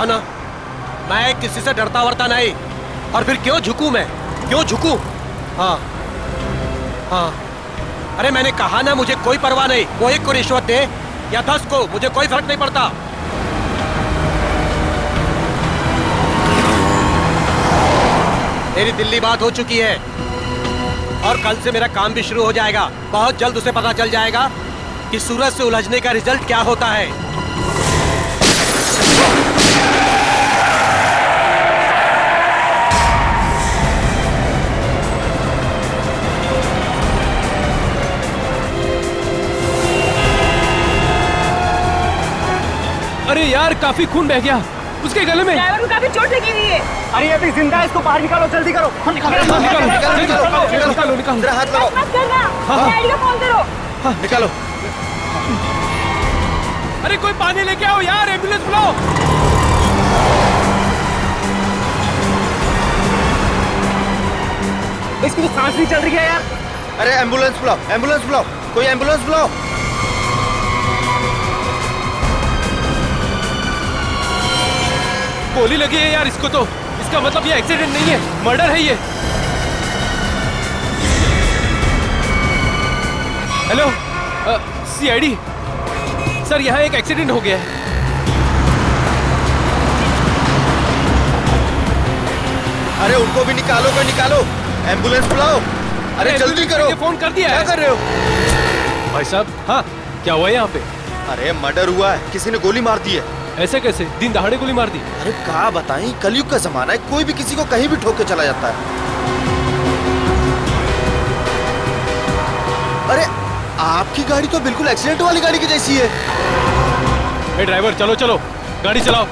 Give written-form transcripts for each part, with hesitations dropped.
कहा ना, मैं किसी से डरता वरता नहीं। और फिर क्यों झुकूं मैं, क्यों झुकूं? हाँ हाँ, अरे मैंने कहा ना, मुझे कोई परवाह नहीं। वो 1 को रिश्वत दे या 10 को, मुझे कोई फर्क नहीं पड़ता। मेरी दिल्ली बात हो चुकी है और कल से मेरा काम भी शुरू हो जाएगा। बहुत जल्द उसे पता चल जाएगा कि सूरज से उलझने का रिजल्ट क्या होता है। अरे यार, काफी खून बह गया उसके गले में। ड्राइवर को काफी चोट लगी हुई है। अरे अभी जिंदा है, इसको बाहर निकालो, जल्दी करो। निकालो निकालो। मेरा हाथ लगाओ। मत करना, डैडी को फोन करो। निकालो। अरे कोई पानी लेके आओ यार, एम्बुलेंस बुलाओ। इसकी तो सांस नहीं चल रही है यार। अरे एम्बुलेंस बुलाओ, एम्बुलेंस बुलाओ, कोई एम्बुलेंस बुलाओ। गोली लगी है यार इसको तो। इसका मतलब ये एक्सीडेंट नहीं है, मर्डर है ये। हेलो सीआईडी सर, यहाँ एक एक्सीडेंट हो गया है। अरे उनको भी निकालो, कोई निकालो, एम्बुलेंस बुलाओ। अरे जल्दी करो। फोन कर दिया है। क्या कर रहे हो भाई साहब? हाँ, क्या हुआ यहाँ पे? अरे मर्डर हुआ है, किसी ने गोली मार दी है। ऐसे कैसे? दिन दहाड़े गोली मार दी? अरे क्या बताएं, कलयुग का जमाना है, कोई भी किसी को कहीं भी ठोक के चला जाता है। अरे आपकी गाड़ी तो बिल्कुल एक्सीडेंट वाली गाड़ी की जैसी है। ए ड्राइवर, चलो चलो, गाड़ी चलाओ।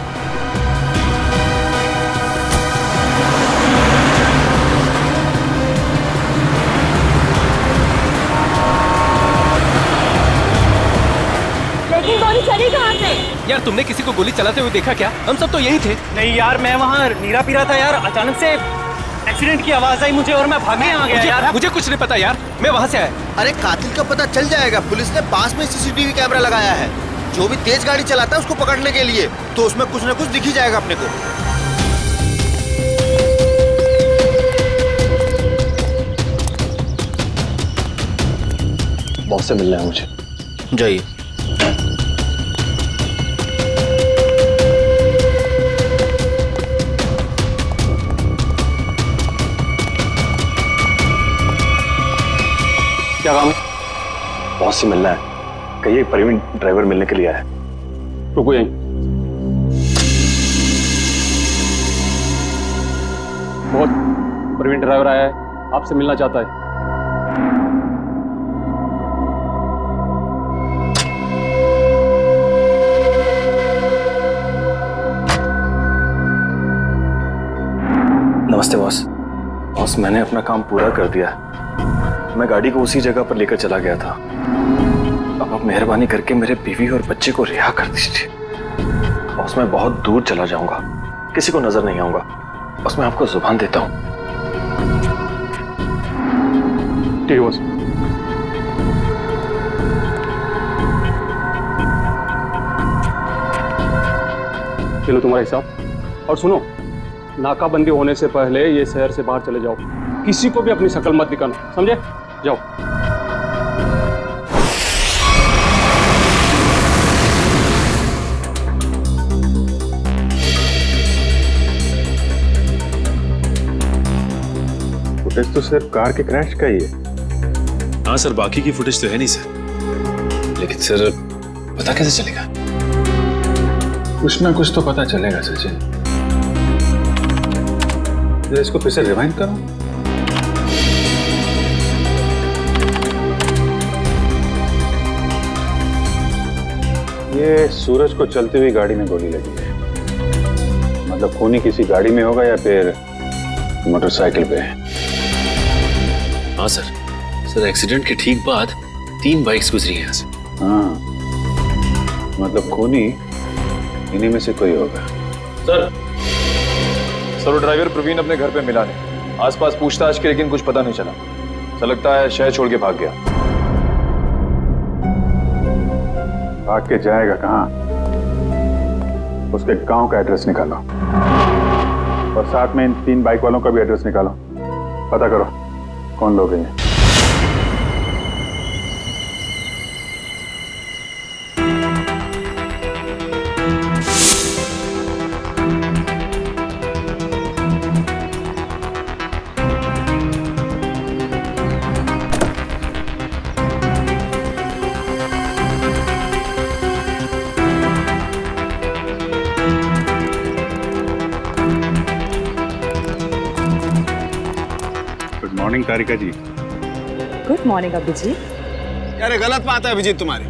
लेकिन गोली चली कहाँ से? यार तुमने किसी को गोली चलाते हुए देखा क्या? हम सब तो यही थे। नहीं यार, मैं वहाँ नीरा पी रहा था यार, अचानक से एक्सीडेंट की आवाज आई मुझे और मैं भागे आ गया यार। मुझे कुछ नहीं पता यार, मैं वहाँ से आया। अरे कातिल का पता चल जाएगा, पुलिस ने पास में सीसीटीवी कैमरा लगाया है। जो भी तेज गाड़ी चलाता है उसको पकड़ने के लिए, तो उसमें कुछ न कुछ दिख ही जाएगा अपने को। बॉस से मिलना है मुझे। जाइए। क्या काम है? बॉस से मिलना है। कहिए प्रवीण ड्राइवर मिलने के लिए आया है। रुको यहीं। बहुत प्रवीण ड्राइवर आया है, आपसे मिलना चाहता है। नमस्ते बॉस। बॉस, मैंने अपना काम पूरा कर दिया। मैं गाड़ी को उसी जगह पर लेकर चला गया था। अब आप मेहरबानी करके मेरे बीवी और बच्चे को रिहा कर दीजिए। बॉस, मैं बहुत दूर चला जाऊंगा, किसी को नजर नहीं आऊंगा। बस मैं आपको जुबान देता हूं। ठीक है बॉस। चलो तुम्हारा हिसाब। और सुनो, नाकाबंदी होने से पहले ये शहर से बाहर चले जाओ। किसी को भी अपनी शक्ल मत दिखाना, समझे? जाओ। फुटेज तो सिर्फ कार के क्रैश का ही है। हाँ सर, बाकी की फुटेज तो है नहीं सर। लेकिन सर पता कैसे चलेगा? कुछ ना कुछ तो पता चलेगा सचिन। इसको फिर से रिवाइंड करो। ये सूरज को चलती हुई गाड़ी में गोली लगी है। मतलब खूनी किसी गाड़ी में होगा या फिर मोटरसाइकिल पे। हाँ सर। सर एक्सीडेंट के ठीक बाद 3 बाइक्स गुजरी हैं यहाँ से। हाँ, मतलब खूनी इन्हीं में से कोई होगा। सर वो ड्राइवर प्रवीण अपने घर पे मिला नहीं। आसपास पूछताछ की, लेकिन कुछ पता नहीं चला। ऐसा लगता है शहर छोड़ के भाग गया। भाग के जाएगा कहाँ? उसके गांव का एड्रेस निकालो और साथ में इन 3 बाइक वालों का भी एड्रेस निकालो। पता करो कौन लोग हैं ये। Good morning Tarika ji. Good morning Abhijit. यार ये गलत बात है अभिजीत तुम्हारी।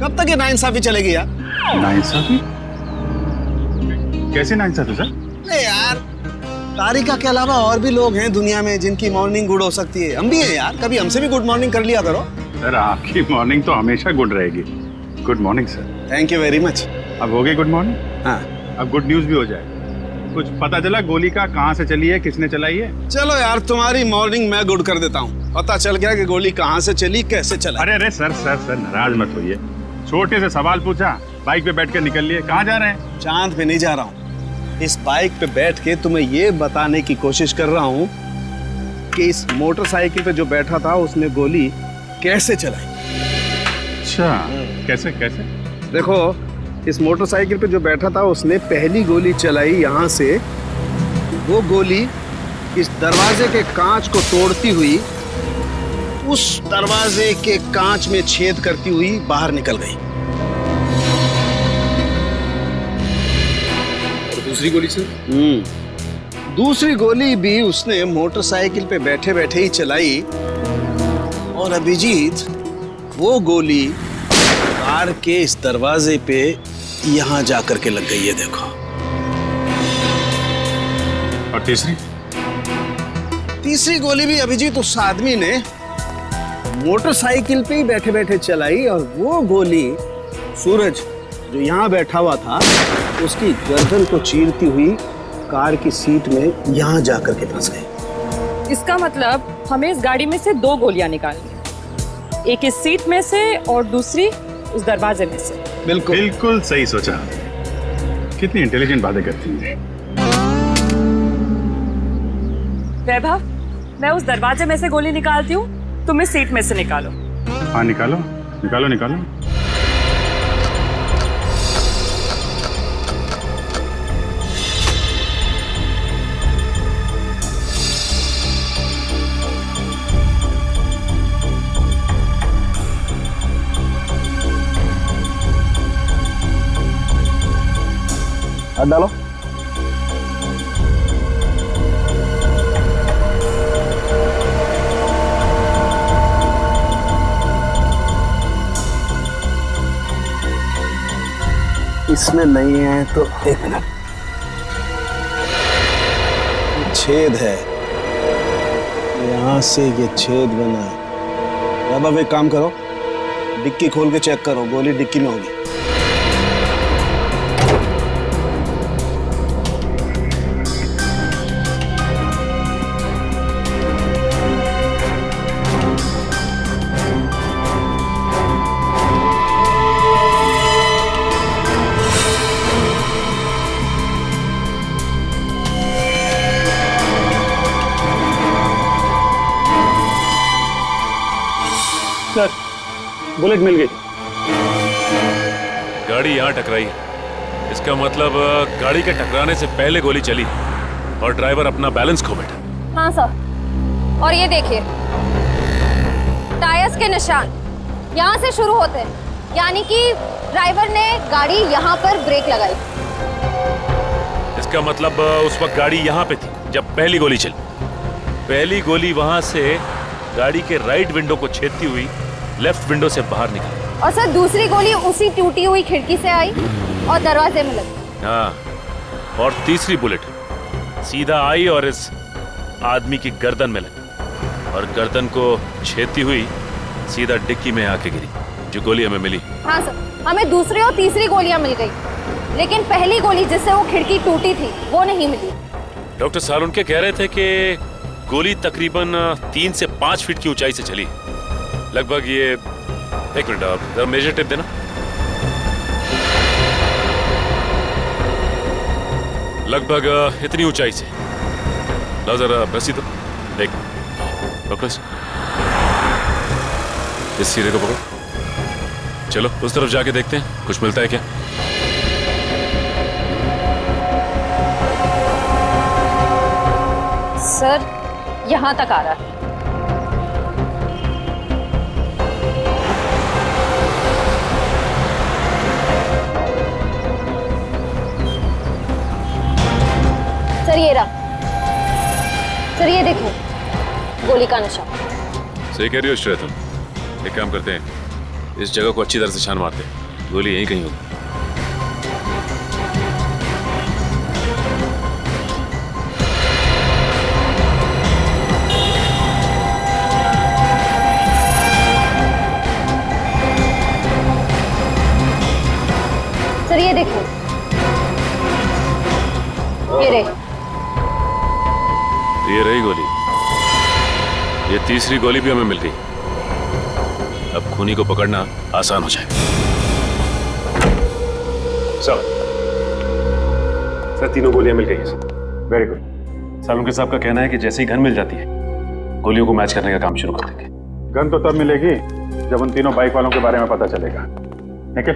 कब तक ये नाइंसाफी चलेगी यार? नाइंसाफी? कैसे नाइंसाफी सर? नहीं यार, तारिका के अलावा और भी लोग हैं दुनिया में जिनकी मॉर्निंग गुड हो सकती है। हम भी हैं यार, कभी हमसे भी गुड मॉर्निंग कर लिया करो। सर आपकी मॉर्निंग तो हमेशा गुड रहेगी। Good morning sir. Thank you very much. अब हो गई गुड मॉर्निंग? हाँ, अब गुड न्यूज भी हो जाए। कुछ पता चला गोली का कहाँ से चली है, किसने चलाई है? चलो यार तुम्हारी मॉर्निंग मैं गुड कर देता हूँ। पता चल गया कि गोली कहाँ से चली, कैसे चला। अरे अरे सर सर सर नाराज मत होइए। छोटे से सवाल पूछा, बाइक पे बैठ कर निकल लिए। कहाँ जा रहे हैं? चांद पे नहीं जा रहा हूँ। इस बाइक पे बैठ के तुम्हें ये बताने की कोशिश कर रहा हूँ कि इस मोटरसाइकिल पे जो बैठा था उसने गोली कैसे चलाई। अच्छा, कैसे कैसे? देखो, इस मोटरसाइकिल पे जो बैठा था उसने पहली गोली चलाई यहाँ से। वो गोली इस दरवाजे के कांच को तोड़ती हुई उस दरवाजे के कांच में छेद करती हुई बाहर निकल गई। और दूसरी गोली सर? दूसरी गोली भी उसने मोटरसाइकिल पे बैठे बैठे ही चलाई। और अभिजीत, वो गोली कार के इस दरवाजे पे यहाँ जाकर के लग गई है, देखो। और तीसरी? तीसरी गोली भी अभिजीत उस आदमी ने मोटरसाइकिल पे ही बैठे बैठे चलाई और वो गोली सूरज जो यहाँ बैठा हुआ था उसकी गर्दन को चीरती हुई कार की सीट में यहाँ जाकर के फंस गई। इसका मतलब हमें इस गाड़ी में से 2 गोलियां निकालनी है, एक इस सीट में से और दूसरी उस दरवाजे में से। बिल्कुल बिल्कुल सही सोचा। कितनी इंटेलिजेंट बातें करती हैं। वैभव, मैं उस दरवाजे में से गोली निकालती हूँ, तुम इस सीट में से निकालो। हाँ निकालो निकालो निकालो। हाथ डालो। इसमें नहीं है तो एक मिनट, छेद है यहां से, ये छेद बना है। अब एक काम करो, डिक्की खोल के चेक करो, गोली डिक्की में होगी। सर बुलेट मिल गई। गाड़ी यहाँ टकराई है, इसका मतलब गाड़ी के टकराने से पहले गोली चली और ड्राइवर अपना बैलेंस खो बैठा। हाँ सर, और ये देखिए टायर्स के निशान यहाँ से शुरू होते हैं, यानी कि ड्राइवर ने गाड़ी यहाँ पर ब्रेक लगाई। इसका मतलब उस वक्त गाड़ी यहाँ पे थी जब पहली गोली चली। पहली गोली वहां से गाड़ी के राइट विंडो को छेदती हुई लेफ्ट विंडो से बाहर निकली। और सर दूसरी गोली उसी टूटी हुई खिड़की से आई और दरवाजे में लगी। हाँ, और तीसरी बुलेट सीधा आई और इस आदमी की गर्दन में लगी और गर्दन को छेदती हुई सीधा डिक्की में आके गिरी, जो गोली हमें मिली। हाँ सर, हमें दूसरी और तीसरी गोलियां मिल गई, लेकिन पहली गोली जिससे वो खिड़की टूटी थी वो नहीं मिली। डॉक्टर सालुनके कह रहे थे कि गोली तकरीबन 3 से 5 फीट की ऊंचाई से चली, लगभग ये, एक मिनट आप जरा मेजर टेप देना। लगभग इतनी ऊंचाई से। ला जरा रस्सी तो देख, पकड़ो इस सिरे को पकड़ो। चलो उस तरफ जाके देखते हैं कुछ मिलता है क्या। सर यहाँ तक आ रहा है। सर ये रहा। सर ये देखो, गोली का निशान। सही कह रही हो श्रेया तुम। एक काम करते हैं, इस जगह को अच्छी तरह से छान मारते हैं, गोली यहीं कहीं होगी। सर ये देखो, ये रही गोली। ये तीसरी गोली भी हमें मिल गई। अब खूनी को पकड़ना आसान हो जाएगा। सर तीनों गोलियां मिल गई हैं सर। Very good. सालुंके साहब का कहना है कि जैसे ही गन मिल जाती है गोलियों को मैच करने का काम शुरू कर देंगे। गन तो तब मिलेगी जब उन तीनों बाइक वालों के बारे में पता चलेगा। ठीक है,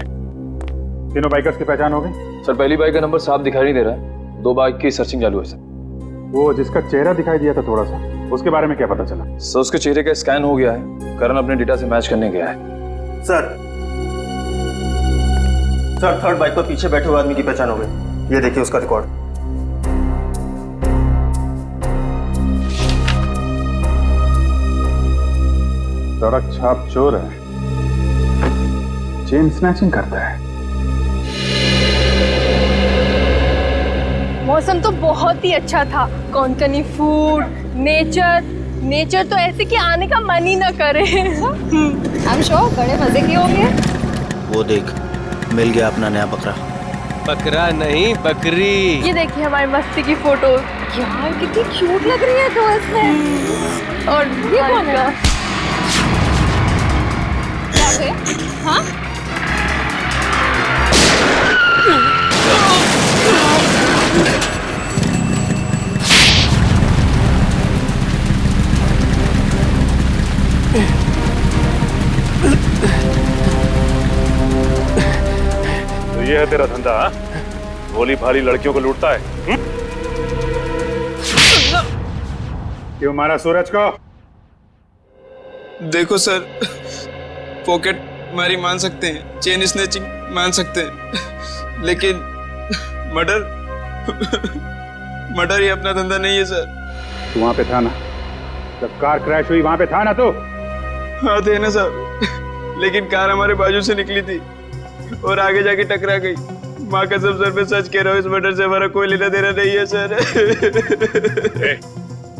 तीनों बाइकर्स की पहचान हो गई? सर पहली बाइक का नंबर साफ दिखाई नहीं दे रहा है, 2 बाइक की सर्चिंग चालू है सर। वो जिसका चेहरा दिखाई दिया था थोड़ा सा, उसके बारे में क्या पता चला? सर उसके चेहरे का स्कैन हो गया है, करण अपने डेटा से मैच करने गया है। सर थर्ड बाइक पर पीछे बैठे हुए आदमी की पहचान हो गई। ये देखिए उसका रिकॉर्ड। सड़क छाप चोर है, चेन स्नैचिंग करता है। मौसम तो बहुत ही अच्छा था। कोंकणी फूड, नेचर तो ऐसे कि आने का मन ही ना करे। I'm sure बड़े मजे के होंगे। वो देख, मिल गया अपना नया बकरा। बकरा नहीं, बकरी। ये देखिए हमारी मस्ती की फोटो। यार कितनी क्यूट लग रही है तो इसमें। और ये कौन है? हाँ? तो ये है तेरा धंधा? भोली भाली लड़कियों को लूटता है? क्यों मारा सूरज को? देखो सर, पॉकेट मारी मान सकते हैं, चेन स्नैचिंग मान सकते हैं, लेकिन मर्डर ये अपना धंधा नहीं है सर। तू वहां पे था ना जब कार क्रैश हुई? वहां पे था ना तू? हाँ थे ना सर, लेकिन कार हमारे बाजू से निकली थी और आगे जाके टकरा गई। माँ कसम सर पे सच कह रहा हूँ, इस मर्डर से हमारा कोई लेना देना नहीं है सर।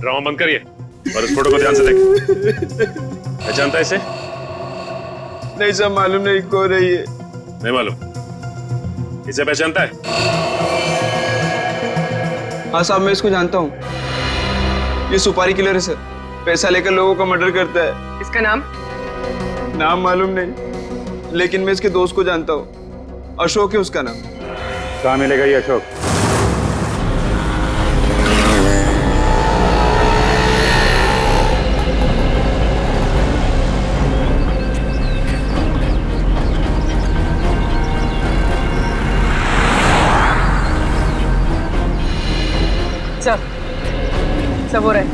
ड्रामा बंद करिए और इस फोटो को ध्यान से देख। पहचानता है इसे? नहीं सर, मालूम नहीं कौन है ये। नहीं मालूम? इसे पहचानता है? हाँ साहब, मैं इसको जानता हूँ। ये सुपारी किलर है सर, पैसा लेकर लोगों का मर्डर करता है। इसका नाम मालूम नहीं, लेकिन मैं इसके दोस्त को जानता हूँ। अशोक है उसका नाम। कहाँ मिलेगा ये अशोक? सब हो रहा है।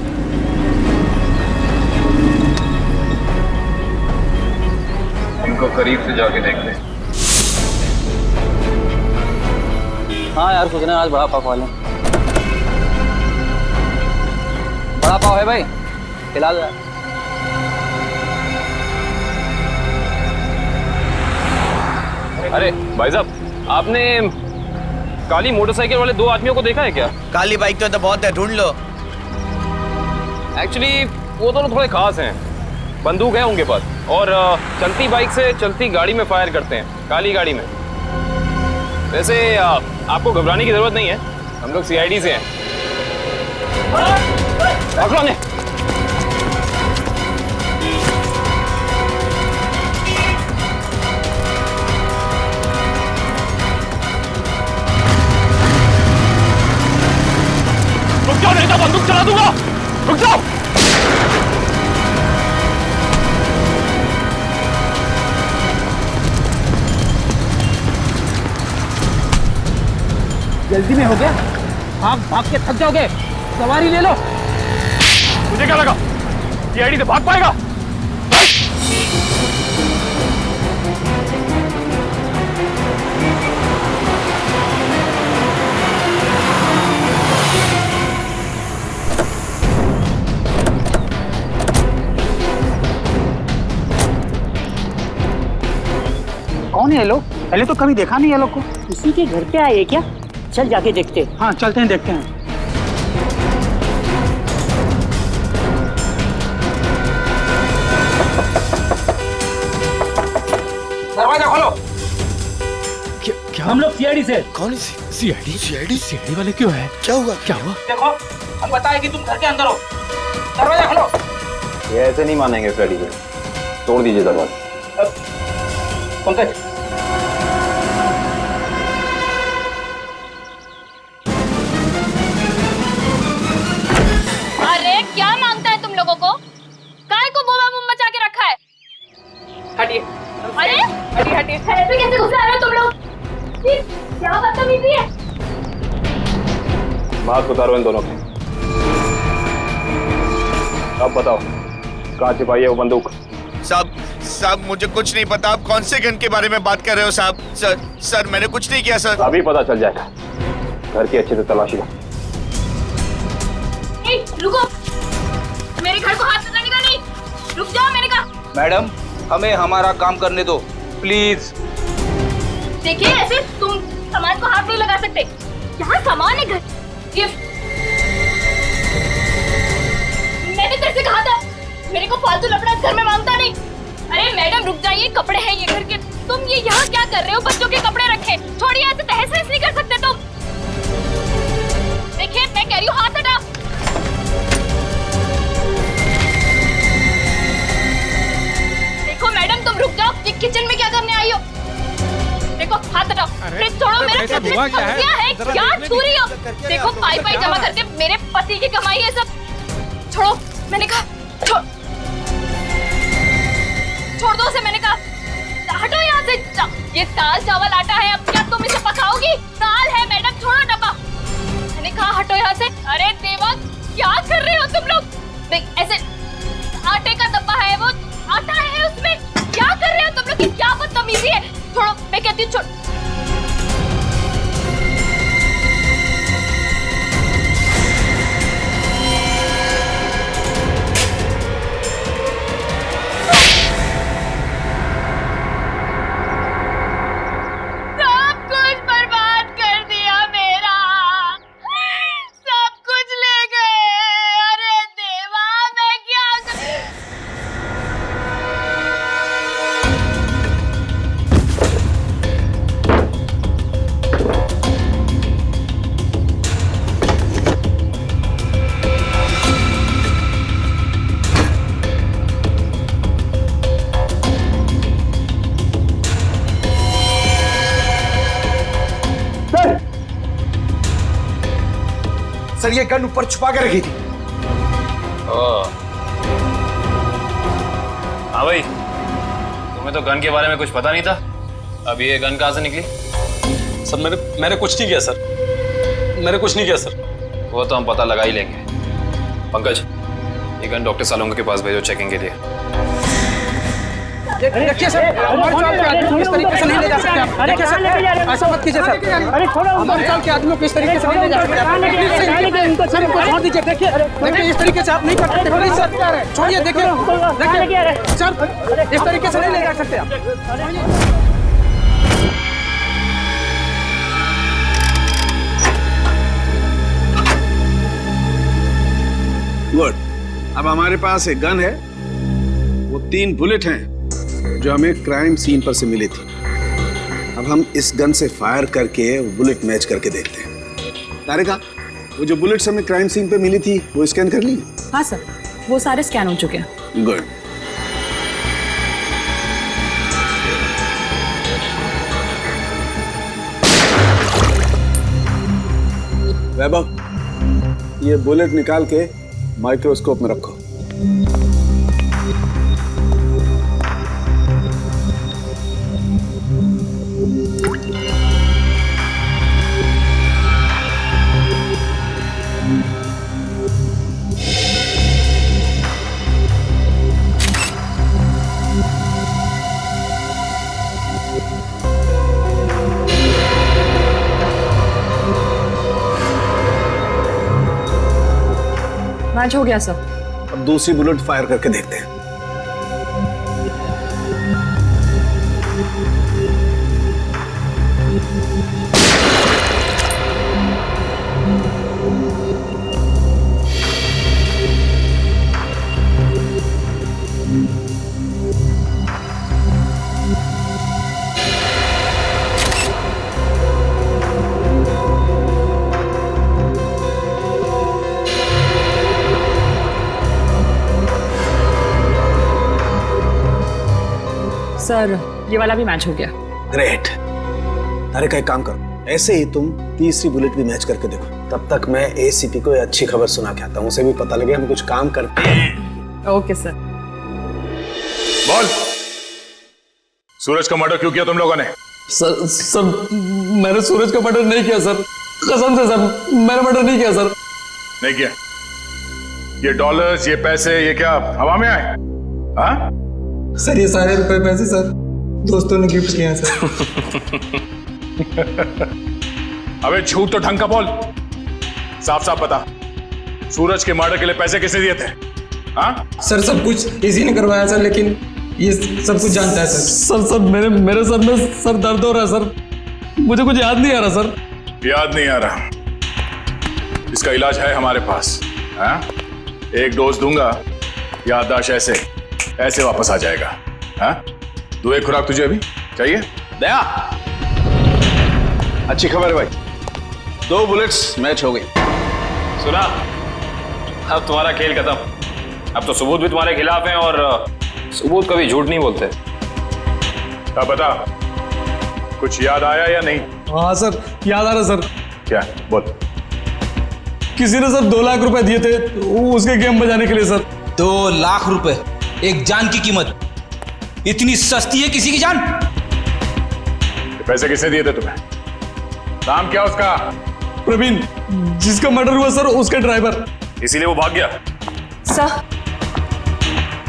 इनको करीब से जाके देख ले। हाँ यार, सोच रहे हैं आज बड़ा पाव खा लें। बड़ा पाव है भाई, खिला दो। अरे भाई साहब, आपने काली मोटरसाइकिल वाले 2 आदमियों को देखा है क्या? काली बाइक तो बहुत है, ढूंढ लो। एक्चुअली वो दोनों थोड़े खास हैं। बंदूक है उनके पास और चलती बाइक से चलती गाड़ी में फायर करते हैं, काली गाड़ी में। वैसे आपको घबराने की जरूरत नहीं है, हम लोग सीआईडी से हैं। पकड़ो ने। रुक जाओ नहीं तो बंदूक चला दूंगा। रुक जाओ। जल्दी में हो गया, भाग भाग के थक जाओगे, सवारी ले लो। मुझे क्या लगा सीआईडी से भाग पाएगा? कौन है ये लोग? पहले तो कभी देखा नहीं ये लोग को। किसी के घर पे आए क्या? चल जाके देखते। हाँ चलते हैं, देखते हैं। दरवाजा खोलो। क्या? हम लोग सीआईडी से। कौन सीआईडी? सीआईडी वाले क्यों है? क्या हुआ? देखो, हम बताए कि तुम घर के अंदर हो। दरवाजा खोलो। ये ऐसे नहीं मानेंगे फ्रेडी को, तोड़ दीजिए दरवाजा। पंकज, अरे क्या मांगता है तुम लोगों को? काय को बोबा मुंह मचा के रखा है? हटिए। अरे हटिए हटिए। ऐसे कैसे घुसे आ रहे हो तुम लोग? क्या बदतमीजी है? मास्क उतारो इन दोनों के। अब बताओ कहाँ छिपाई है वो बंदूक? साहब मुझे कुछ नहीं पता। आप कौन से गन के बारे में बात कर रहे हो साहब? सर मैंने कुछ नहीं किया सर। अभी पता चल जाएगा। घर की अच्छे से तलाशी लो। रुको, मेरे घर को हाथ लगाने का नहीं। रुक जाओ, मैंने कहा। मैडम हमें हमारा काम करने दो प्लीज। देखिए ऐसे तुम सामान को हाथ नहीं लगा सकते। यहाँ सामान है, घर गिफ्ट। मैंने तेरे से कहा था मेरे को फालतू लफड़ा घर में मांगता नहीं। अरे मैडम रुक जाइए, कपड़े हैं ये घर के। तुम ये यहाँ क्या कर रहे हो? बच्चों के कपड़े रखे। छोड़िए, ऐसे तहस नहस नहीं कर सकते तुम। देखिए मैं कह रही हूँ हाथ हटा। देखो मैडम तुम रुक जाओ, ये किचन में क्या करने आई हो? देखो हाथ हटाओ। फ्रिज छोड़ो, मेरे घर में सब्जियां है। क्या चोरी हो? देखो पाई पाई जमा करके मेरे पति की कमाई है सब। छोड़ो, मैंने कहा छोड़ दो उसे, मैंने कहा हटो यहाँ से। ये दाल चावल आटा है, अब क्या तुम इसे पकाओगी? दाल है मैडम, छोड़ो डब्बा। मैंने कहा हटो यहाँ से। अरे देवा क्या कर रहे हो तुम लोग? देख ऐसे आटे का डब्बा है, वो आटा है उसमें। क्या कर रहे हो तुम लोग? क्या बदतमीजी है? छोड़ो, मैं कहती हूँ छोड़। सर ये गन ऊपर छुपा के रखी थी। हाँ भाई, तुम्हें तो गन के बारे में कुछ पता नहीं था। अब ये गन कहाँ से निकली? सर मैंने कुछ नहीं किया सर। मैंने कुछ नहीं किया सर। वो तो हम पता लगा ही लेंगे। पंकज, ये गन डॉक्टर सालोंगा के पास भेजो चेकिंग के लिए। देखिए सर, हमारे चाल के आदमी को इस तरीके से नहीं ले जा सकते आप। देखिए सर, ऐसा मत कीजिए सर। हमारे चाल के आदमियों को इस तरीके से नहीं ले जा सकते आप। सर इनको छोड़ दीजिए। देखिए इस तरीके से आप नहीं कर सकते। नहीं सर छोड़िए। देखिए सर, इस तरीके से नहीं ले जा सकते आप। गुड। अब हमारे पास एक गन है, वो 3 बुलेट हैं जो हमें क्राइम सीन पर से मिली थी। अब हम इस गन से फायर करके बुलेट मैच करके देखते हैं। तारिका, वो जो बुलेट्स हमें क्राइम सीन पे मिली थी वो स्कैन कर ली? हाँ सर, वो सारे स्कैन हो चुके हैं। गुड। वैभव, ये बुलेट निकाल के माइक्रोस्कोप में रखो। मैच हो गया सर। अब दूसरी बुलेट फायर करके देखते हैं। सर ये वाला भी मैच हो गया। ग्रेट। अरे का एक काम करो, ऐसे ही तुम तीसरी बुलेट भी मैच करके देखो। तब तक मैं एसीपी को अच्छी खबर सुना के आता हूँ, उसे भी पता लगे हम कुछ काम करते हैं। Okay sir. बोल, सूरज का मर्डर क्यों किया तुम लोगों ने? सर मैंने सूरज का मर्डर नहीं किया सर, कसम से सर, मैंने मर्डर नहीं किया सर। नहीं किया? ये डॉलर्स, ये पैसे, ये क्या हवा में आए? हाँ सर ये सारे रुपए पैसे सर दोस्तों ने गिफ्ट किए हैं सर। अबे झूठ तो ढंग का बोल, साफ साफ बता, सूरज के मर्डर के लिए पैसे किसने दिए थे? हाँ सर सब कुछ इसी ने करवाया सर, लेकिन ये सब कुछ जानता है सर। सर मेरे सर में सर दर्द हो रहा है सर, मुझे कुछ याद नहीं आ रहा सर। याद नहीं आ रहा? इसका इलाज है हमारे पास। हाँ एक डोज दूंगा, याददाश्त ऐसे वापस आ जाएगा। हाँ दो एक खुराक तुझे अभी चाहिए? दया, अच्छी खबर है भाई, 2 बुलेट्स मैच हो गई। सुना, अब तुम्हारा खेल खत्म। अब तो सबूत भी तुम्हारे खिलाफ हैं और सबूत कभी झूठ नहीं बोलते। क्या बता, कुछ याद आया या नहीं? हाँ सर याद आ रहा सर। क्या? बोल। किसी ने सर 2 लाख रुपए दिए थे उसके गेम बजाने के लिए सर। 2 लाख रुपए, एक जान की कीमत। इतनी सस्ती है किसी की जान? पैसे किसने दिए थे तुम्हें? नाम क्या उसका? प्रवीण, जिसका मर्डर हुआ सर उसका ड्राइवर। इसीलिए वो भाग गया?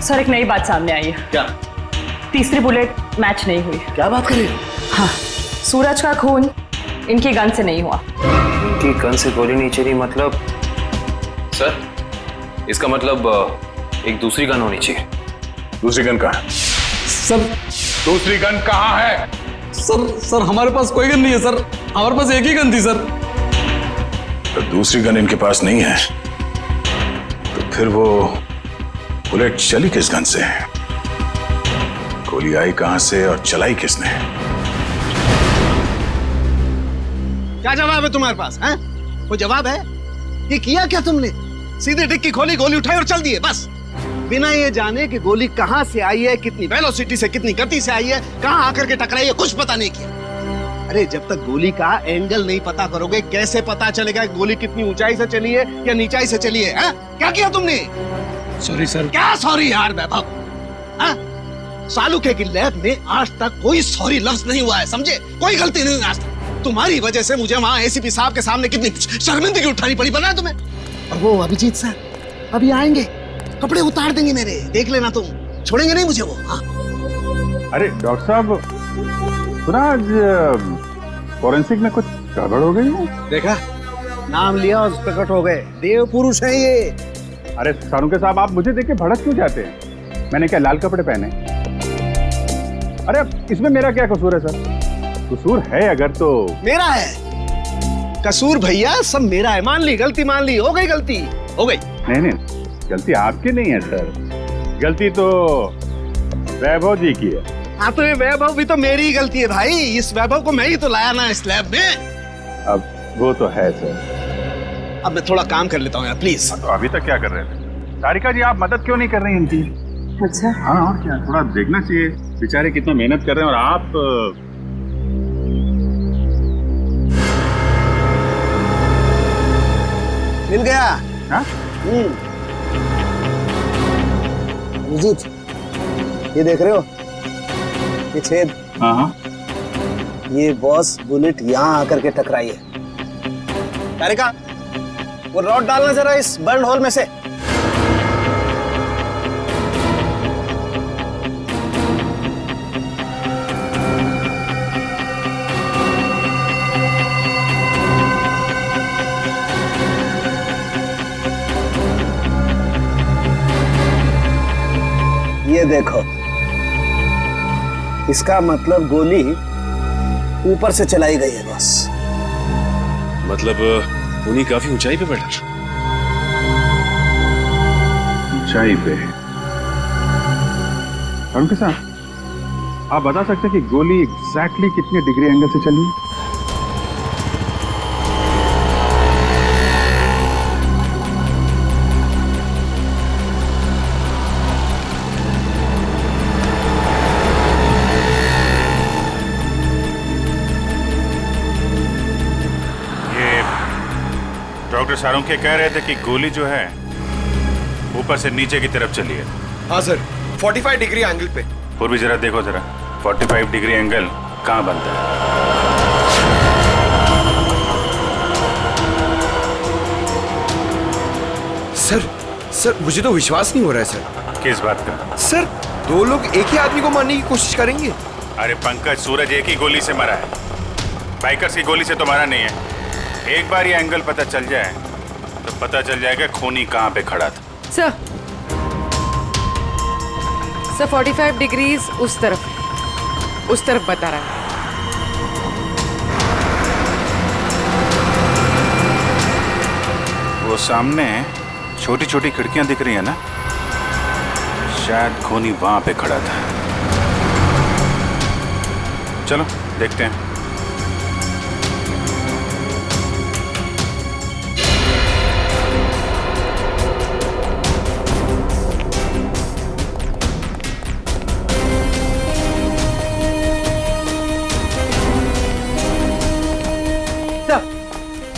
सर एक नई बात सामने आई है। क्या? तीसरी बुलेट मैच नहीं हुई। क्या बात कर रही हो? हाँ, सूरज का खून इनकी गन से नहीं हुआ। इनकी गन से गोली नहीं चली मतलब? सर इसका मतलब एक दूसरी गन होनी चाहिए। दूसरी गन कहाँ है? सर दूसरी गन कहाँ है? सर हमारे पास कोई गन नहीं है सर, हमारे पास एक ही गन थी सर। तो दूसरी गन इनके पास नहीं है तो फिर वो बुलेट चली किस गन से? गोली आई कहां से और चलाई किसने? क्या जवाब है तुम्हारे पास? हैं? वो जवाब है? ये किया क्या तुमने? सीधे डिक्की खोली, गोली उठाई और चल दिए बस, बिना ये जाने कि गोली कहां से आई है, कितनी वेलोसिटी से, कितनी गति से आई है, कहां आकर के टकराई है, कुछ पता नहीं किया। अरे जब तक गोली का एंगल नहीं पता करोगे कैसे पता चलेगा कि गोली कितनी ऊंचाई से चली है या नीचाई से चली है? हैं? क्या किया तुमने? Sorry sir. क्या सॉरी यार वैभव? सालुके की लैब में आज तक कोई सॉरी लफ्ज नहीं हुआ है, समझे? कोई गलती नहीं हुई आज तक। तुम्हारी वजह से मुझे वहां एसीपी साहब के सामने कितनी शर्मिंदगी उठानी पड़ी, पता है तुम्हें? और वो अभिजीत सर अभी आएंगे, कपड़े उतार देंगे मेरे, देख लेना तुम, छोड़ेंगे नहीं मुझे वो। हाँ? अरे डॉक्टर साहब, सुना आज फॉरेंसिक में कुछ गड़बड़ हो गई है? देखा, नाम लिया और प्रकट हो गए, देव पुरुष है ये। अरे सानुके साहब, आप मुझे देख के भड़क क्यों जाते हैं? मैंने क्या लाल कपड़े पहने? अरे इसमें मेरा क्या कसूर है सर? कसूर है अगर तो मेरा है कसूर भैया, सब मेरा है। मान ली गलती, मान ली, हो गई गलती, हो गई। नहीं, गलती आपकी नहीं है सर, गलती तो वैभव जी की है। हाँ तो ये वैभव भी तो मेरी ही गलती है भाई, इस वैभव को मैं ही तो लाया ना इस लैब में। अब वो तो है सर। अब मैं थोड़ा काम कर लेता हूँ यार, प्लीज। तो अभी तक क्या कर रहे थे? सारिका जी, आप मदद क्यों नहीं कर रही इनकी? अच्छा हाँ, और क्या, थोड़ा देखना चाहिए, बेचारे कितना मेहनत कर रहे हैं और आप मिल गया। हाँ? अभिजीत, ये देख रहे हो, ये छेद। हाँ। ये बॉस बुलेट यहाँ आकर के टकराई है। तारिका, वो रॉड डालना जरा इस बर्न होल में से। ये देखो, इसका मतलब गोली ऊपर से चलाई गई है बॉस। मतलब खूनी काफी ऊंचाई पे बैठा। ऊंचाई पे? अरुण के साथ आप बता सकते हैं कि गोली एग्जैक्टली कितने डिग्री एंगल से चली है? डॉक्टर सारुंखे कह रहे थे कि गोली जो है ऊपर से नीचे की तरफ चली है। हाँ सर, 45 डिग्री एंगल पे। और भी जरा देखो जरा, 45 डिग्री एंगल कहाँ बनता है? सर मुझे तो विश्वास नहीं हो रहा है सर। किस बात का? सर, दो लोग एक ही आदमी को मारने की कोशिश करेंगे। अरे पंकज, सूरज एक ही गोली से मरा है, बाइकर्स की गोली से तो मरा नहीं है। एक बार ये एंगल पता चल जाए तो पता चल जाएगा खूनी कहाँ पे खड़ा था। सर 45 डिग्रीज उस तरफ बता रहा है। वो सामने छोटी छोटी खिड़कियां दिख रही है ना, शायद खूनी वहां पे खड़ा था। चलो देखते हैं।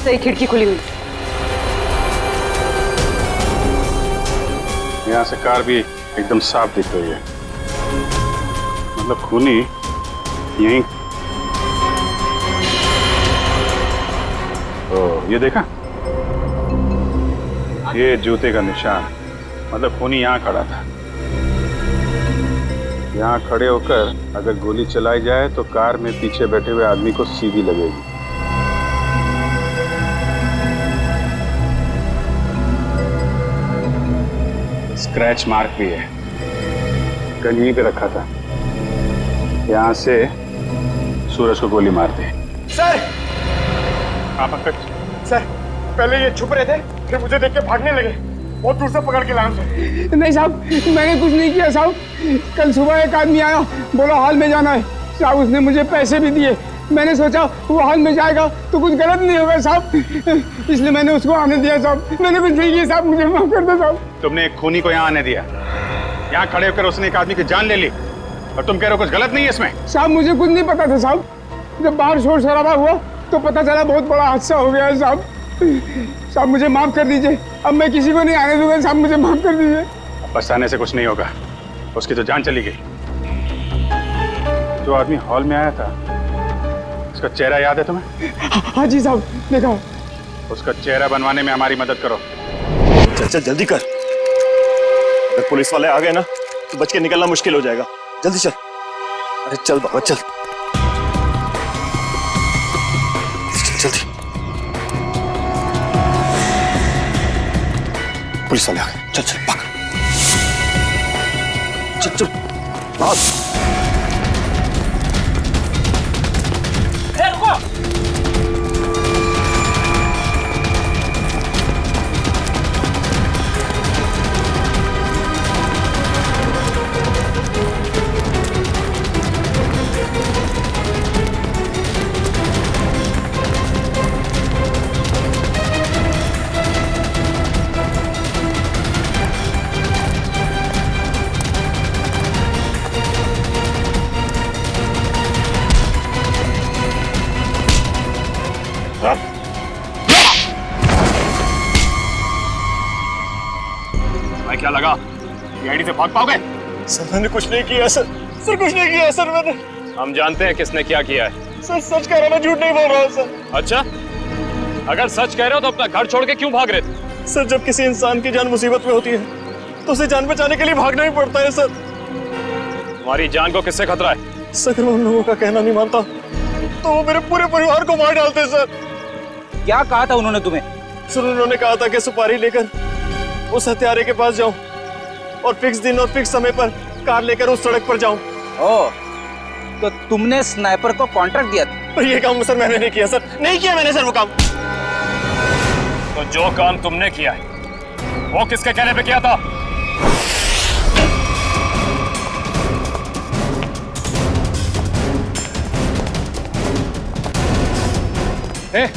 सही खिड़की खुली हुई। यहाँ से कार भी एकदम साफ दिख रही है, मतलब खूनी यहीं। ये देखा, ये जूते का निशान, मतलब खूनी यहाँ खड़ा था। यहाँ खड़े होकर अगर गोली चलाई जाए तो कार में पीछे बैठे हुए आदमी को सीधी लगेगी। स्क्रैच मार्क भी है, गन यहीं पे रखा था। यहाँ से सूरज को गोली मार दी। सर! हाँ पंकज। सर, पहले ये छुप रहे थे, फिर मुझे देख के भागने लगे। बहुत दूर से पकड़ के लाया उसे। नहीं साहब, मैंने कुछ नहीं किया साहब। कल सुबह एक आदमी आया, बोला हॉल में जाना है साहब। उसने मुझे पैसे भी दिए। मैंने सोचा वो हॉल में जाएगा तो कुछ गलत नहीं होगा साहब, इसलिए मैंने उसको आने दिया साहब। मैंने कुछ नहीं किया साहब, मुझे माफ कर दो साहब। तुमने एक खूनी को यहाँ आने दिया, यहाँ खड़े होकर उसने एक आदमी की जान ले ली, और तुम कह रहे हो कुछ गलत नहीं है इसमें? साहब मुझे कुछ नहीं पता था साहब। जब बाहर शोर शराबा हुआ तो पता चला बहुत बड़ा हादसा हो गया है साहब। साहब मुझे माफ कर दीजिए, अब मैं किसी को नहीं आने दूंगा साहब, मुझे माफ कर दीजिए। पछताने से कुछ नहीं होगा, उसकी तो जान चली गई। जो आदमी हॉल में आया था, उसका चेहरा याद है तुम्हें? हाँ जी साहब, देखा। उसका चेहरा बनवाने में हमारी मदद करो। चल चल जल्दी कर, अगर पुलिस वाले आ गए ना तो बच के निकलना मुश्किल हो जाएगा। जल्दी चल। अरे चल बाबा चल, जल्दी। पुलिस वाले आ गए, चल चल भाग। चल चल भाग। मैं क्या लगा सीआईडी से भाग पाओगे? सर मैंने कुछ नहीं किया सर, सर कुछ नहीं किया सर मैंने। हम जानते हैं किसने क्या किया है। सर सच कह रहा हूं, मैं झूठ नहीं बोल रहा हूँ सर। अच्छा, अगर सच कह रहे हो तो अपना घर छोड़ के क्यों भाग रहे थे? सर जब किसी इंसान की जान मुसीबत में होती है तो उसे जान बचाने के लिए भागना ही पड़ता है सर। तुम्हारी जान को किससे खतरा है? सर अगर मैं उन लोगों का कहना नहीं मानता तो वो मेरे पूरे परिवार को मार डालते सर। क्या कहा था उन्होंने तुम्हें? सर उन्होंने कहा था कि सुपारी लेकर उस हत्यारे के पास जाऊं और फिक्स दिन और फिक्स समय पर कार लेकर उस सड़क पर जाऊं। ओह, तो तुमने स्नाइपर को कॉन्ट्रैक्ट दिया? पर ये काम सर मैंने नहीं किया सर, नहीं किया मैंने सर वो काम। तो जो काम तुमने किया है वो किसके कहने पे किया था? ए,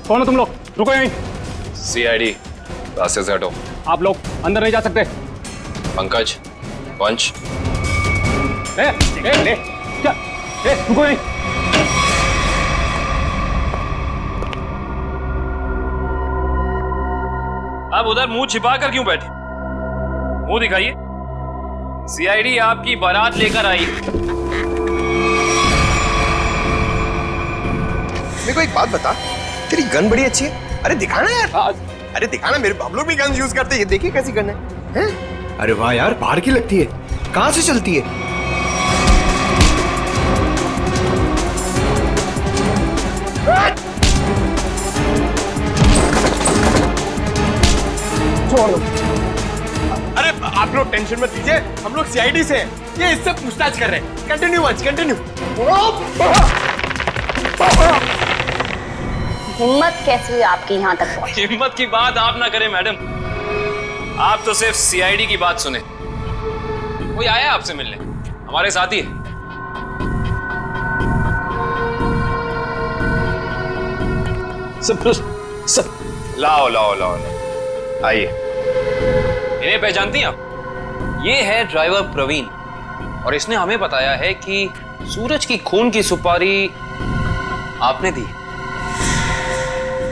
कौन हो तुम लोग? रुको यहीं। सीआईडी, रास्ते से हटो। आप लोग अंदर नहीं जा सकते। पंकज, पंच। क्या? रुको यहीं। आप उधर मुंह छिपा कर क्यों बैठे? मुंह दिखाइए। सीआईडी आपकी बारात लेकर आई। मेरे को एक बात बता, तेरी गन बड़ी अच्छी है। अरे दिखाना यार। अरे दिखाना, मेरे हम लोग भी गन यूज करते हैं। देखिए कैसी गन है, हैं? अरे वाह यार, बाहर की लगती है। कहाँ से चलती है? छोड़ दो। अरे आप लोग टेंशन मत लीजिए, हम लोग सीआईडी से हैं। ये इससे पूछताछ कर रहे हैं। Continue once, continue. हिम्मत कैसे हुई आपकी यहाँ तक पहुंची? हिम्मत की बात आप ना करें मैडम, आप तो सिर्फ सीआईडी की बात सुने। कोई आया आपसे मिलने? हमारे साथी है। सब लाओ लाओ लाओ, आइए। इन्हें पहचानती हैं आप? ये है ड्राइवर प्रवीण और इसने हमें बताया है कि सूरज की खून की सुपारी आपने दी।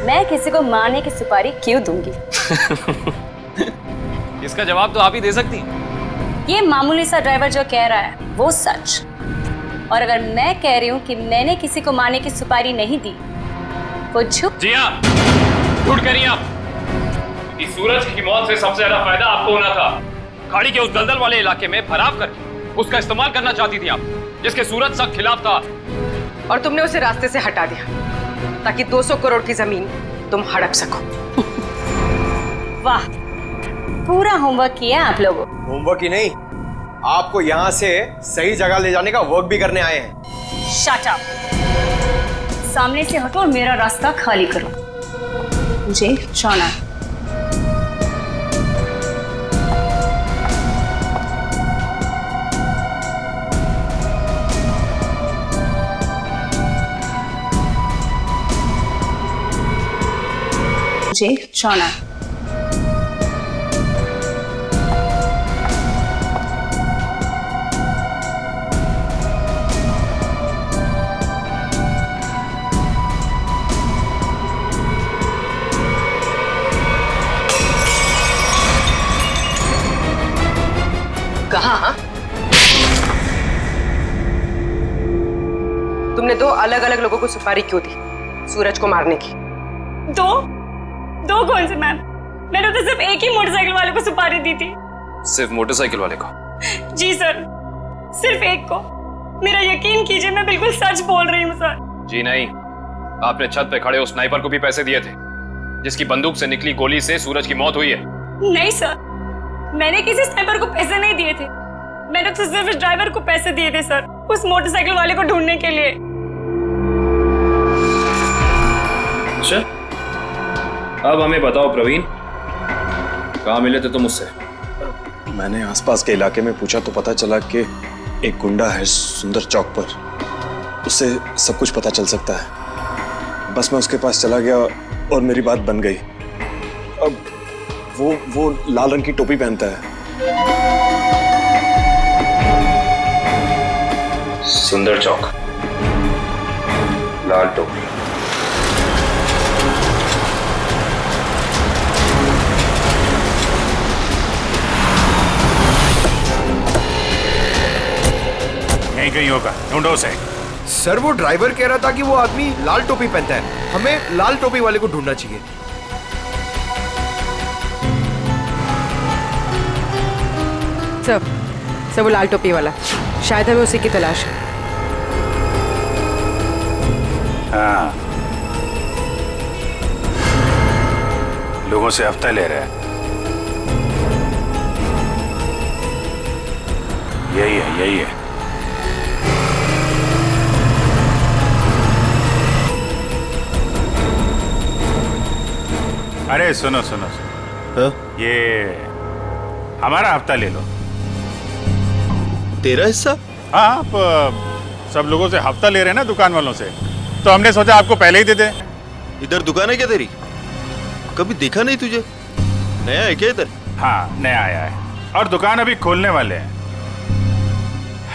मैं किसी को मारने की सुपारी क्यों दूंगी? इसका जवाब तो आप ही दे सकती हैं। ये मामूली सा ड्राइवर जो कह रहा है वो सच, और अगर मैं कह रही हूँ कि मैंने किसी को मारने की सुपारी नहीं दी वो झूठ। जी हाँ, झूठ कह रही हैं आप। इस सूरज की मौत से सबसे ज्यादा फायदा आपको होना था। खाड़ी के उस दलदल वाले इलाके में फराव करके उसका इस्तेमाल करना चाहती थी आप, जिसके सूरज सख्त खिलाफ था। और तुमने उसे रास्ते से हटा दिया ताकि 200 करोड़ की जमीन तुम हड़प सको। वाह, पूरा होमवर्क किया आप लोगों। होमवर्क ही नहीं, आपको यहाँ से सही जगह ले जाने का वर्क भी करने आए हैं। शट अप, सामने से हटो और मेरा रास्ता खाली करो। मुझे जाना है। मुझे जाना है। कहाँ? तुमने दो अलग अलग लोगों को सुपारी क्यों दी सूरज को मारने की? दो कौन से मैम? मैंने तो सिर्फ एक ही मोटरसाइकिल वाले को सुपारी दी थी। सिर्फ मोटरसाइकिल वाले को? जी सर, सिर्फ एक को। मेरा यकीन कीजिए, मैं बिल्कुल सच बोल रही हूँ सर। जी नहीं, आपने छत पे खड़े उस स्नाइपर को भी पैसे दिए थे जिसकी बंदूक से निकली गोली से सूरज की मौत हुई है। नहीं सर, मैंने किसी स्नाइपर को पैसे नहीं दिए थे। मैंने तो सिर्फ ड्राइवर को पैसे दिए थे सर, उस मोटरसाइकिल वाले को ढूंढने के लिए। अच्छा, अब हमें बताओ प्रवीण, कहाँ मिले थे तुम उससे? मैंने आसपास के इलाके में पूछा तो पता चला कि एक गुंडा है सुंदर चौक पर, उससे सब कुछ पता चल सकता है। बस मैं उसके पास चला गया और मेरी बात बन गई। अब वो लाल रंग की टोपी पहनता है। सुंदर चौक, लाल टोपी। कहीं होगा, ढूंढो उसे। सर वो ड्राइवर कह रहा था कि वो आदमी लाल टोपी पहनता है, हमें लाल टोपी वाले को ढूंढना चाहिए। सर वो लाल टोपी वाला, शायद हमें उसी की तलाश है। हाँ, लोगों से हफ्ता ले रहा है। यही है। अरे सुनो। ये हमारा हफ्ता ले लो। तेरा हिस्सा? हाँ, आप सब लोगों से हफ्ता ले रहे हैं ना दुकान वालों से, तो हमने सोचा आपको पहले ही दे दें। इधर दुकान है क्या तेरी? कभी देखा नहीं तुझे? नया है क्या इधर? हाँ, नया आया है और दुकान अभी खोलने वाले हैं।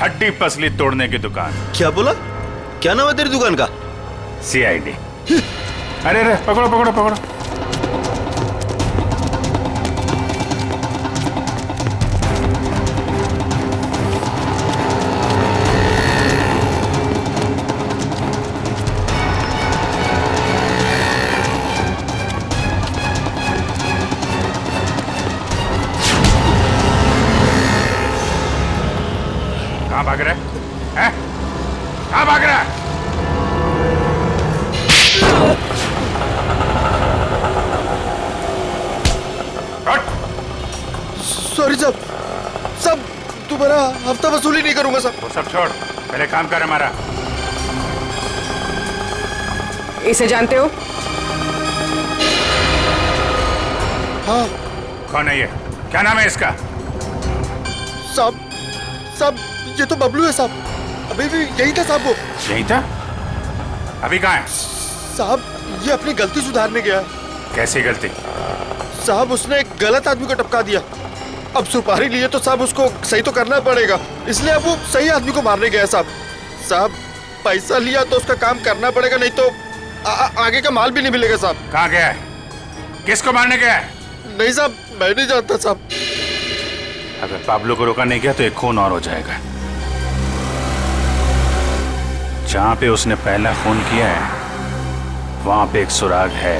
हड्डी पसली तोड़ने की दुकान। क्या बोला? क्या नाम है तेरी दुकान का? CID। अरे पकड़ो। कहाँ भाग रहा है? कहाँ भाग रहा है? सॉरी सब तुम्हारा हफ्ता वसूली नहीं करूंगा सब। वो सब छोड़, पहले काम कर हमारा। इसे जानते हो? हाँ। कौन है ये? क्या नाम है इसका? साहब ये तो बबलू है साहब। अभी भी यही था साहब। वो यही था? अभी कहाँ है? साहब ये अपनी गलती सुधारने गया है। कैसी गलती? साहब उसने एक गलत आदमी को टपका दिया। अब सुपारी लिए तो साहब उसको सही तो करना पड़ेगा, इसलिए अब वो सही आदमी को मारने गया साहब। पैसा लिया तो उसका काम करना पड़ेगा, नहीं तो आगे का माल भी नहीं मिलेगा साहब। कहाँ गया है? किसको मारने गया है? नहीं साहब, मैं नहीं जानता साहब। अगर पाब्लो को रोका नहीं गया तो एक खून और हो जाएगा। जहां पे उसने पहला खून किया है वहां पे एक सुराग है।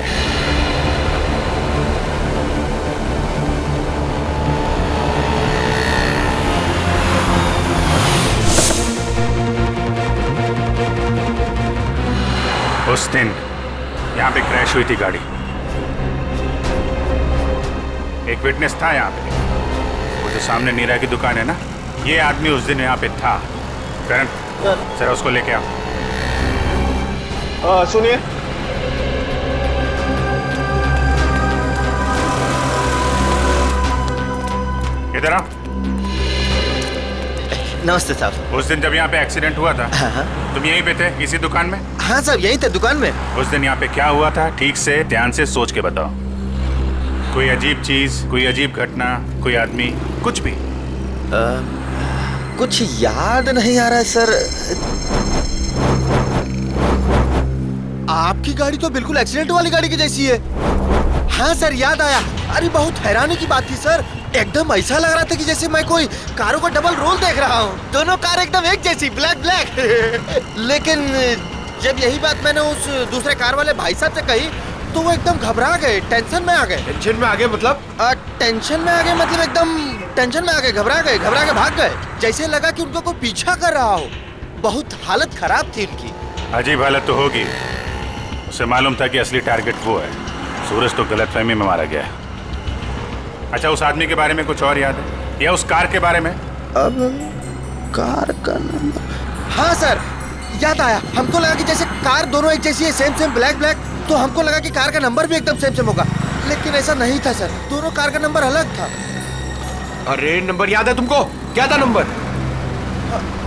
उस दिन यहां पे क्रैश हुई थी गाड़ी। एक विटनेस था यहां पे। वो जो सामने नीरा की दुकान है ना, ये आदमी उस दिन यहां पे था। करण, जरा उसको लेके आओ। सुनिए, इधर आओ। नमस्ते साहब। उस दिन जब यहाँ पे एक्सीडेंट हुआ था, तुम यहीं पे थे इसी दुकान में? हाँ साहब, यहीं थे दुकान में। उस दिन यहाँ पे क्या हुआ था, ठीक से ध्यान से सोच के बताओ। कोई अजीब चीज, कोई अजीब घटना, कोई आदमी, कुछ भी? कुछ याद नहीं आ रहा है सर। आपकी गाड़ी तो बिल्कुल एक्सीडेंट वाली गाड़ी की जैसी है। हाँ सर, याद आया। अरे बहुत हैरानी की बात थी सर, एकदम ऐसा लग रहा था कि जैसे मैं कोई कारों का डबल रोल देख रहा हूँ। दोनों कार एकदम एक जैसी, ब्लैक। लेकिन जब यही बात मैंने उस दूसरे कार वाले भाई साहब से कही तो वो एकदम घबरा गए, टेंशन में आ गए। टेंशन में आ गए मतलब? टेंशन में आ गए मतलब एकदम टेंशन में आ गए, घबरा के भाग गए। जैसे लगा कि उनको कोई पीछा कर रहा हो। बहुत हालत खराब थी उनकी। अजीब हालत तो होगी। उसे मालूम था कि असली टारगेट वो है। सूरज तो गलतफहमी में मारा गया है। अच्छा, उस आदमी के बारे में कुछ और याद है या उस कार के बारे में? अब कार का नंबर? हाँ सर, याद आया। हमको लगा कि जैसे कार दोनों एक जैसी है, सेम ब्लैक, तो हमको लगा कि कार का नंबर भी एकदम सेम होगा, लेकिन ऐसा नहीं था सर। दोनों कार का नंबर अलग था। अरे नंबर याद है तुमको? क्या था नंबर?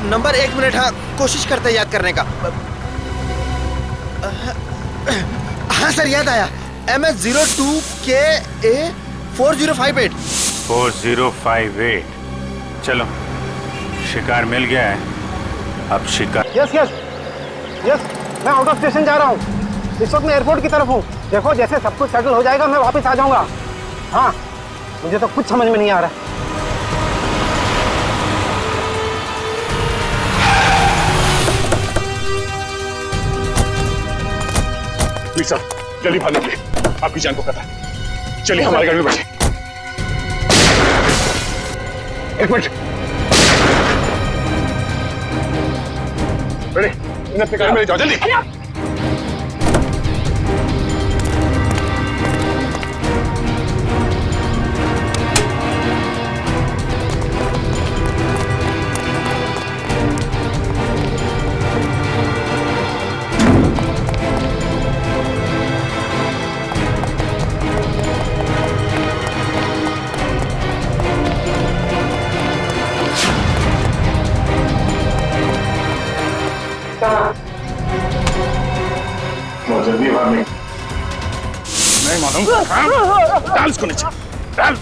नंबर 1 मिनट, हाँ कोशिश करते हैं याद करने का। हाँ सर, याद आया। MS02KA 4058। 4058। चलो, शिकार मिल गया है। अब शिकार। यस, मैं आउट ऑफ स्टेशन जा रहा हूँ। इस वक्त मैं एयरपोर्ट की तरफ हूँ। देखो, जैसे सब कुछ सेटल हो जाएगा मैं वापस आ जाऊंगा। हाँ, मुझे तो कुछ समझ में नहीं आ रहा। वीर साहब जल्दी भाग निकले, आपकी जान को खतरा है। चलिए हमारी गाड़ी में बैठे। एक मिनट बेटे, इन्हें अपनी गाड़ी में ले जाओ जल्दी। जल्दी भाग नहीं मालूम। डाल इसको नीचे, डाल।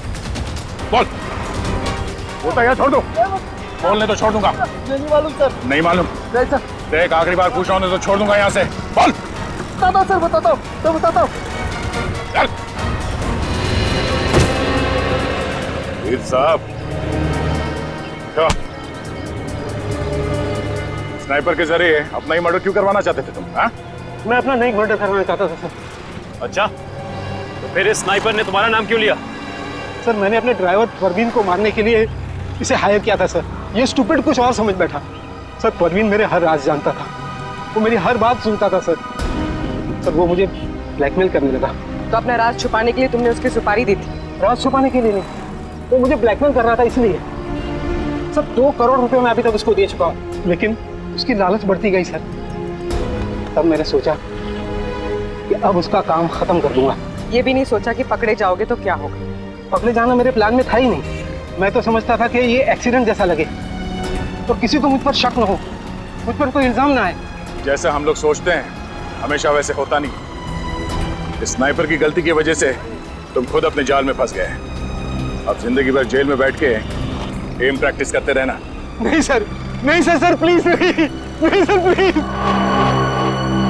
बोल, बोलता यार छोड़ दो। बोलने तो छोड़ दूंगा। नहीं मालूम सर। नहीं मालूम? नहीं सर। देख आखिरी बार पूछ रहा हूँ तो छोड़ दूंगा यहाँ से। बोल। बताता हूँ सर, बताता हूँ, तो बताता हूँ। चल। वीर साहब, क्या स्नाइपर के जरिए अपना ही मर्डर क्यों करवाना चाहते थे तुम? हाँ? मैं अपना नहीं मर्डर करवाना चाहता था सर। अच्छा, तो फिर इस स्नाइपर ने तुम्हारा नाम क्यों लिया? सर मैंने अपने ड्राइवर परवीन को मारने के लिए इसे हायर किया था सर। ये स्टूपिड कुछ और समझ बैठा। सर परवीन मेरे हर राज जानता था, वो मेरी हर बात सुनता था सर। सर वो मुझे ब्लैकमेल करने लगा। तो अपना राज छुपाने के लिए तुमने उसकी सुपारी दी थी? राज छुपाने के लिए नहीं, वो मुझे ब्लैकमेल कर रहा था इसलिए। सर 2 करोड़ रुपए मैं अभी तक उसको दे चुका हूँ, लेकिन उसकी लालच बढ़ती गई सर। तब मैंने सोचा कि अब उसका काम खत्म कर दूंगा। ये भी नहीं सोचा कि पकड़े जाओगे तो क्या होगा? पकड़े जाना मेरे प्लान में था ही नहीं। मैं तो समझता था कि ये एक्सीडेंट जैसा लगे तो किसी को मुझ पर शक न हो, मुझ पर कोई इल्जाम ना आए। जैसा हम लोग सोचते हैं हमेशा वैसे होता नहीं। इस स्नाइपर की गलती की वजह से तुम खुद अपने जाल में फंस गए। अब जिंदगी भर जेल में बैठ के एम प्रैक्टिस करते रहना। नहीं सर, नहीं सर, सर प्लीज नहीं, नहीं सर प्लीज।